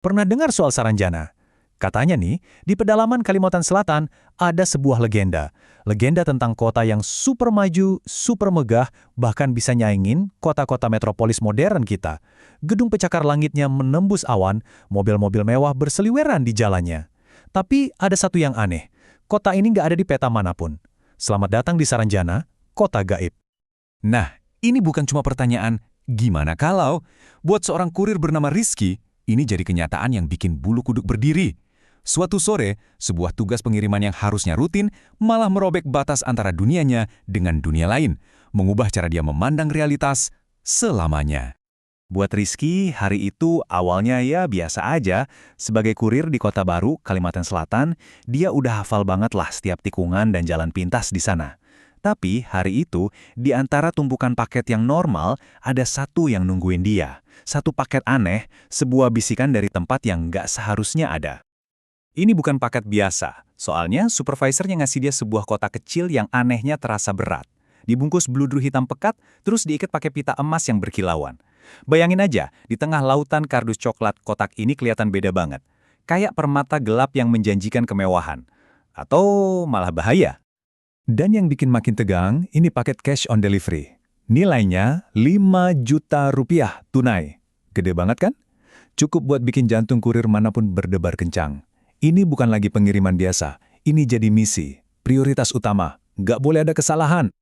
Pernah dengar soal Saranjana? Katanya nih, di pedalaman Kalimantan Selatan ada sebuah legenda. Legenda tentang kota yang super maju, super megah, bahkan bisa nyaingin kota-kota metropolis modern kita. Gedung pencakar langitnya menembus awan, mobil-mobil mewah berseliweran di jalannya. Tapi ada satu yang aneh, kota ini nggak ada di peta manapun. Selamat datang di Saranjana, kota gaib. Nah, ini bukan cuma pertanyaan, gimana kalau? Buat seorang kurir bernama Rizky, ini jadi kenyataan yang bikin bulu kuduk berdiri. Suatu sore, sebuah tugas pengiriman yang harusnya rutin malah merobek batas antara dunianya dengan dunia lain, mengubah cara dia memandang realitas selamanya. Buat Rizky, hari itu awalnya ya biasa aja. Sebagai kurir di Kota Baru, Kalimantan Selatan, dia udah hafal banget lah setiap tikungan dan jalan pintas di sana. Tapi hari itu, di antara tumpukan paket yang normal, ada satu yang nungguin dia. Satu paket aneh, sebuah bisikan dari tempat yang nggak seharusnya ada. Ini bukan paket biasa, soalnya supervisornya ngasih dia sebuah kotak kecil yang anehnya terasa berat. Dibungkus bludru hitam pekat, terus diikat pakai pita emas yang berkilauan. Bayangin aja, di tengah lautan kardus coklat, kotak ini kelihatan beda banget. Kayak permata gelap yang menjanjikan kemewahan. Atau malah bahaya. Dan yang bikin makin tegang, ini paket cash on delivery. Nilainya 5 juta rupiah tunai. Gede banget kan? Cukup buat bikin jantung kurir manapun berdebar kencang. Ini bukan lagi pengiriman biasa, ini jadi misi, prioritas utama, nggak boleh ada kesalahan.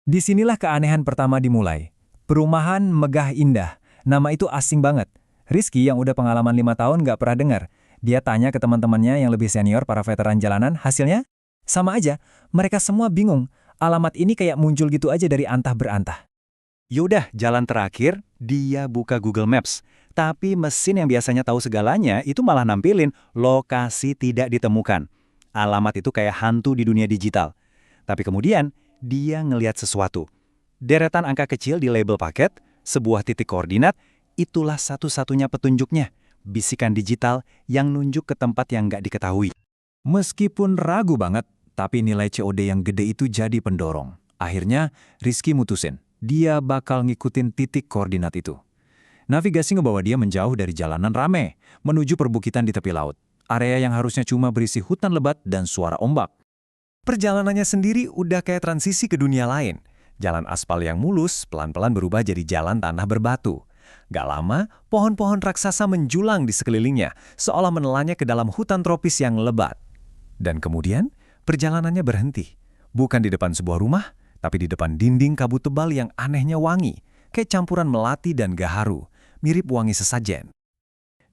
Disinilah keanehan pertama dimulai. Perumahan megah indah, nama itu asing banget. Rizky yang udah pengalaman 5 tahun nggak pernah dengar. Dia tanya ke teman-temannya yang lebih senior, para veteran jalanan, hasilnya sama aja, mereka semua bingung. Alamat ini kayak muncul gitu aja dari antah berantah. Yaudah, jalan terakhir, dia buka Google Maps. Tapi mesin yang biasanya tahu segalanya itu malah nampilin lokasi tidak ditemukan. Alamat itu kayak hantu di dunia digital. Tapi kemudian, dia ngelihat sesuatu. Deretan angka kecil di label paket, sebuah titik koordinat, itulah satu-satunya petunjuknya. Bisikan digital yang nunjuk ke tempat yang nggak diketahui. Meskipun ragu banget, tapi nilai COD yang gede itu jadi pendorong. Akhirnya, Rizky mutusin. Dia bakal ngikutin titik koordinat itu. Navigasi ngebawa dia menjauh dari jalanan rame, menuju perbukitan di tepi laut. Area yang harusnya cuma berisi hutan lebat dan suara ombak. Perjalanannya sendiri udah kayak transisi ke dunia lain. Jalan aspal yang mulus pelan-pelan berubah jadi jalan tanah berbatu. Gak lama, pohon-pohon raksasa menjulang di sekelilingnya, seolah menelannya ke dalam hutan tropis yang lebat. Dan kemudian, perjalanannya berhenti. Bukan di depan sebuah rumah, tapi di depan dinding kabut tebal yang anehnya wangi, kayak campuran melati dan gaharu, mirip wangi sesajen.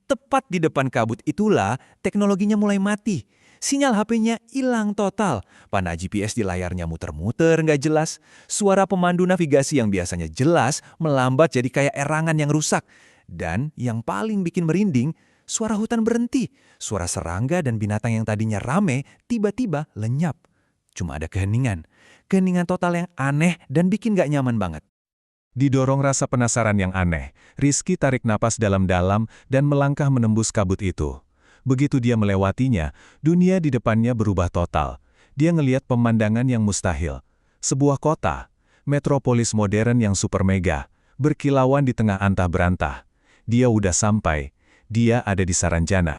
Tepat di depan kabut itulah teknologinya mulai mati. Sinyal HP-nya hilang total. Panah GPS di layarnya muter-muter nggak jelas. Suara pemandu navigasi yang biasanya jelas melambat jadi kayak erangan yang rusak. Dan yang paling bikin merinding, suara hutan berhenti. Suara serangga dan binatang yang tadinya rame tiba-tiba lenyap. Cuma ada keheningan. Keheningan total yang aneh dan bikin nggak nyaman banget. Didorong rasa penasaran yang aneh, Rizky tarik napas dalam-dalam dan melangkah menembus kabut itu. Begitu dia melewatinya, dunia di depannya berubah total. Dia ngelihat pemandangan yang mustahil. Sebuah kota, metropolis modern yang super mega, berkilauan di tengah antah berantah. Dia udah sampai. Dia ada di Saranjana.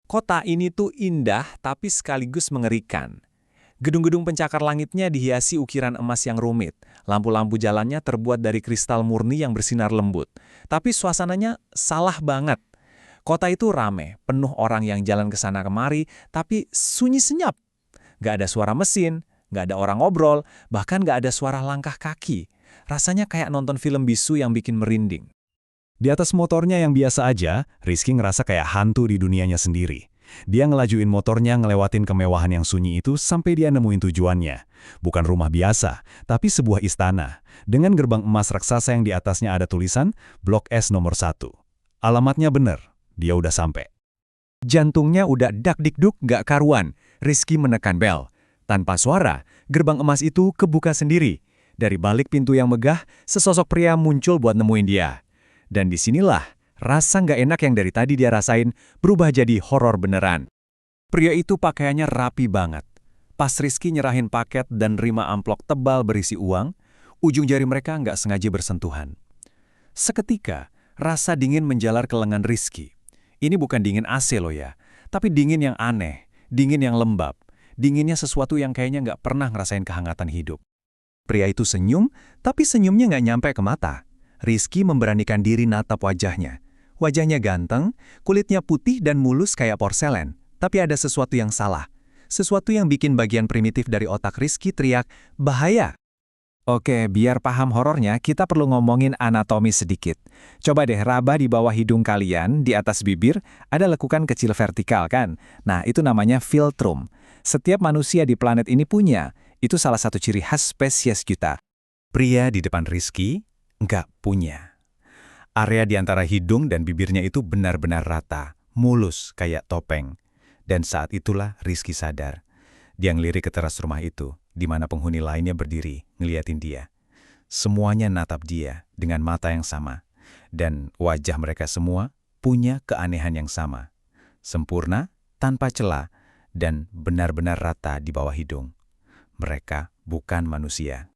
Kota ini tuh indah tapi sekaligus mengerikan. Gedung-gedung pencakar langitnya dihiasi ukiran emas yang rumit. Lampu-lampu jalannya terbuat dari kristal murni yang bersinar lembut. Tapi suasananya salah banget. Kota itu rame, penuh orang yang jalan ke sana kemari, tapi sunyi senyap. Gak ada suara mesin, gak ada orang ngobrol, bahkan gak ada suara langkah kaki. Rasanya kayak nonton film bisu yang bikin merinding. Di atas motornya yang biasa aja, Rizky ngerasa kayak hantu di dunianya sendiri. Dia ngelajuin motornya ngelewatin kemewahan yang sunyi itu sampai dia nemuin tujuannya. Bukan rumah biasa, tapi sebuah istana. Dengan gerbang emas raksasa yang di atasnya ada tulisan Blok S nomor 1. Alamatnya bener, dia udah sampai. Jantungnya udah dak-dikduk gak karuan. Rizky menekan bel. Tanpa suara, gerbang emas itu kebuka sendiri. Dari balik pintu yang megah, sesosok pria muncul buat nemuin dia. Dan disinilah rasa nggak enak yang dari tadi dia rasain berubah jadi horor beneran. Pria itu pakaiannya rapi banget. Pas Rizky nyerahin paket dan nerima amplop tebal berisi uang, ujung jari mereka nggak sengaja bersentuhan. Seketika, rasa dingin menjalar ke lengan Rizky. Ini bukan dingin AC loh ya, tapi dingin yang aneh, dingin yang lembab, dinginnya sesuatu yang kayaknya nggak pernah ngerasain kehangatan hidup. Pria itu senyum, tapi senyumnya nggak nyampe ke mata. Rizky memberanikan diri natap wajahnya. Wajahnya ganteng, kulitnya putih dan mulus kayak porselen. Tapi ada sesuatu yang salah. Sesuatu yang bikin bagian primitif dari otak Rizky teriak, bahaya. Oke, biar paham horornya, kita perlu ngomongin anatomi sedikit. Coba deh raba di bawah hidung kalian, di atas bibir, ada lekukan kecil vertikal kan? Nah, itu namanya filtrum. Setiap manusia di planet ini punya. Itu salah satu ciri khas spesies kita. Pria di depan Rizky nggak punya. Area di antara hidung dan bibirnya itu benar-benar rata, mulus kayak topeng. Dan saat itulah Rizky sadar. Dia ngelirik ke teras rumah itu, di mana penghuni lainnya berdiri, ngeliatin dia. Semuanya natap dia dengan mata yang sama. Dan wajah mereka semua punya keanehan yang sama. Sempurna, tanpa celah, dan benar-benar rata di bawah hidung. Mereka bukan manusia.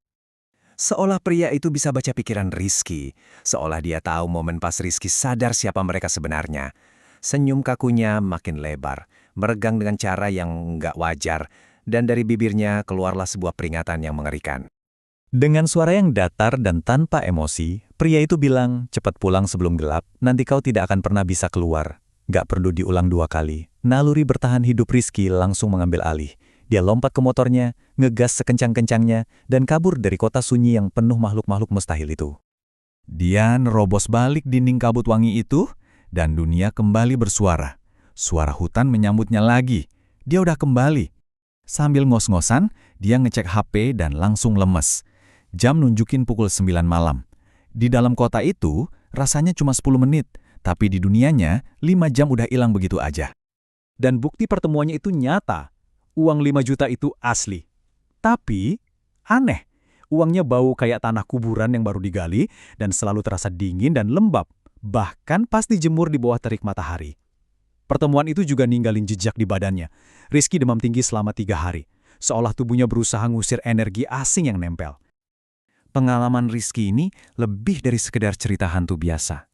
Seolah pria itu bisa baca pikiran Rizky, seolah dia tahu momen pas Rizky sadar siapa mereka sebenarnya. Senyum kakunya makin lebar, meregang dengan cara yang nggak wajar, dan dari bibirnya keluarlah sebuah peringatan yang mengerikan. Dengan suara yang datar dan tanpa emosi, pria itu bilang, cepat pulang sebelum gelap, nanti kau tidak akan pernah bisa keluar. Gak perlu diulang 2 kali. Naluri bertahan hidup Rizky langsung mengambil alih. Dia lompat ke motornya, ngegas sekencang-kencangnya, dan kabur dari kota sunyi yang penuh makhluk-makhluk mustahil itu. Dia nerobos balik dinding kabut wangi itu, dan dunia kembali bersuara. Suara hutan menyambutnya lagi. Dia udah kembali. Sambil ngos-ngosan, dia ngecek HP dan langsung lemes. Jam nunjukin pukul 9 malam. Di dalam kota itu, rasanya cuma 10 menit, tapi di dunianya, 5 jam udah hilang begitu aja. Dan bukti pertemuannya itu nyata. Uang 5 juta itu asli. Tapi, aneh. Uangnya bau kayak tanah kuburan yang baru digali dan selalu terasa dingin dan lembab. Bahkan pas dijemur di bawah terik matahari. Pertemuan itu juga ninggalin jejak di badannya. Rizky demam tinggi selama 3 hari. Seolah tubuhnya berusaha ngusir energi asing yang nempel. Pengalaman Rizky ini lebih dari sekedar cerita hantu biasa.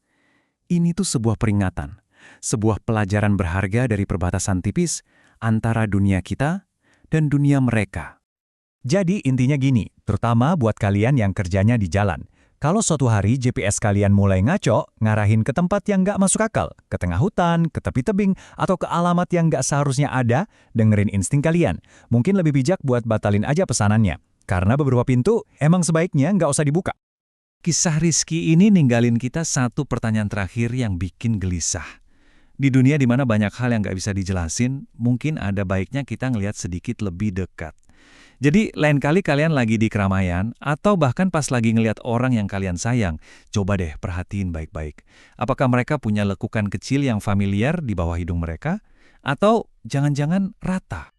Ini tuh sebuah peringatan. Sebuah pelajaran berharga dari perbatasan tipis antara dunia kita dan dunia mereka. Jadi intinya gini, terutama buat kalian yang kerjanya di jalan. Kalau suatu hari GPS kalian mulai ngaco, ngarahin ke tempat yang nggak masuk akal, ke tengah hutan, ke tepi tebing, atau ke alamat yang nggak seharusnya ada, dengerin insting kalian. Mungkin lebih bijak buat batalin aja pesanannya. Karena beberapa pintu emang sebaiknya nggak usah dibuka. Kisah Rizky ini ninggalin kita satu pertanyaan terakhir yang bikin gelisah. Di dunia di mana banyak hal yang nggak bisa dijelasin, mungkin ada baiknya kita ngelihat sedikit lebih dekat. Jadi, lain kali kalian lagi di keramaian, atau bahkan pas lagi ngelihat orang yang kalian sayang, coba deh perhatiin baik-baik. Apakah mereka punya lekukan kecil yang familiar di bawah hidung mereka? Atau jangan-jangan rata?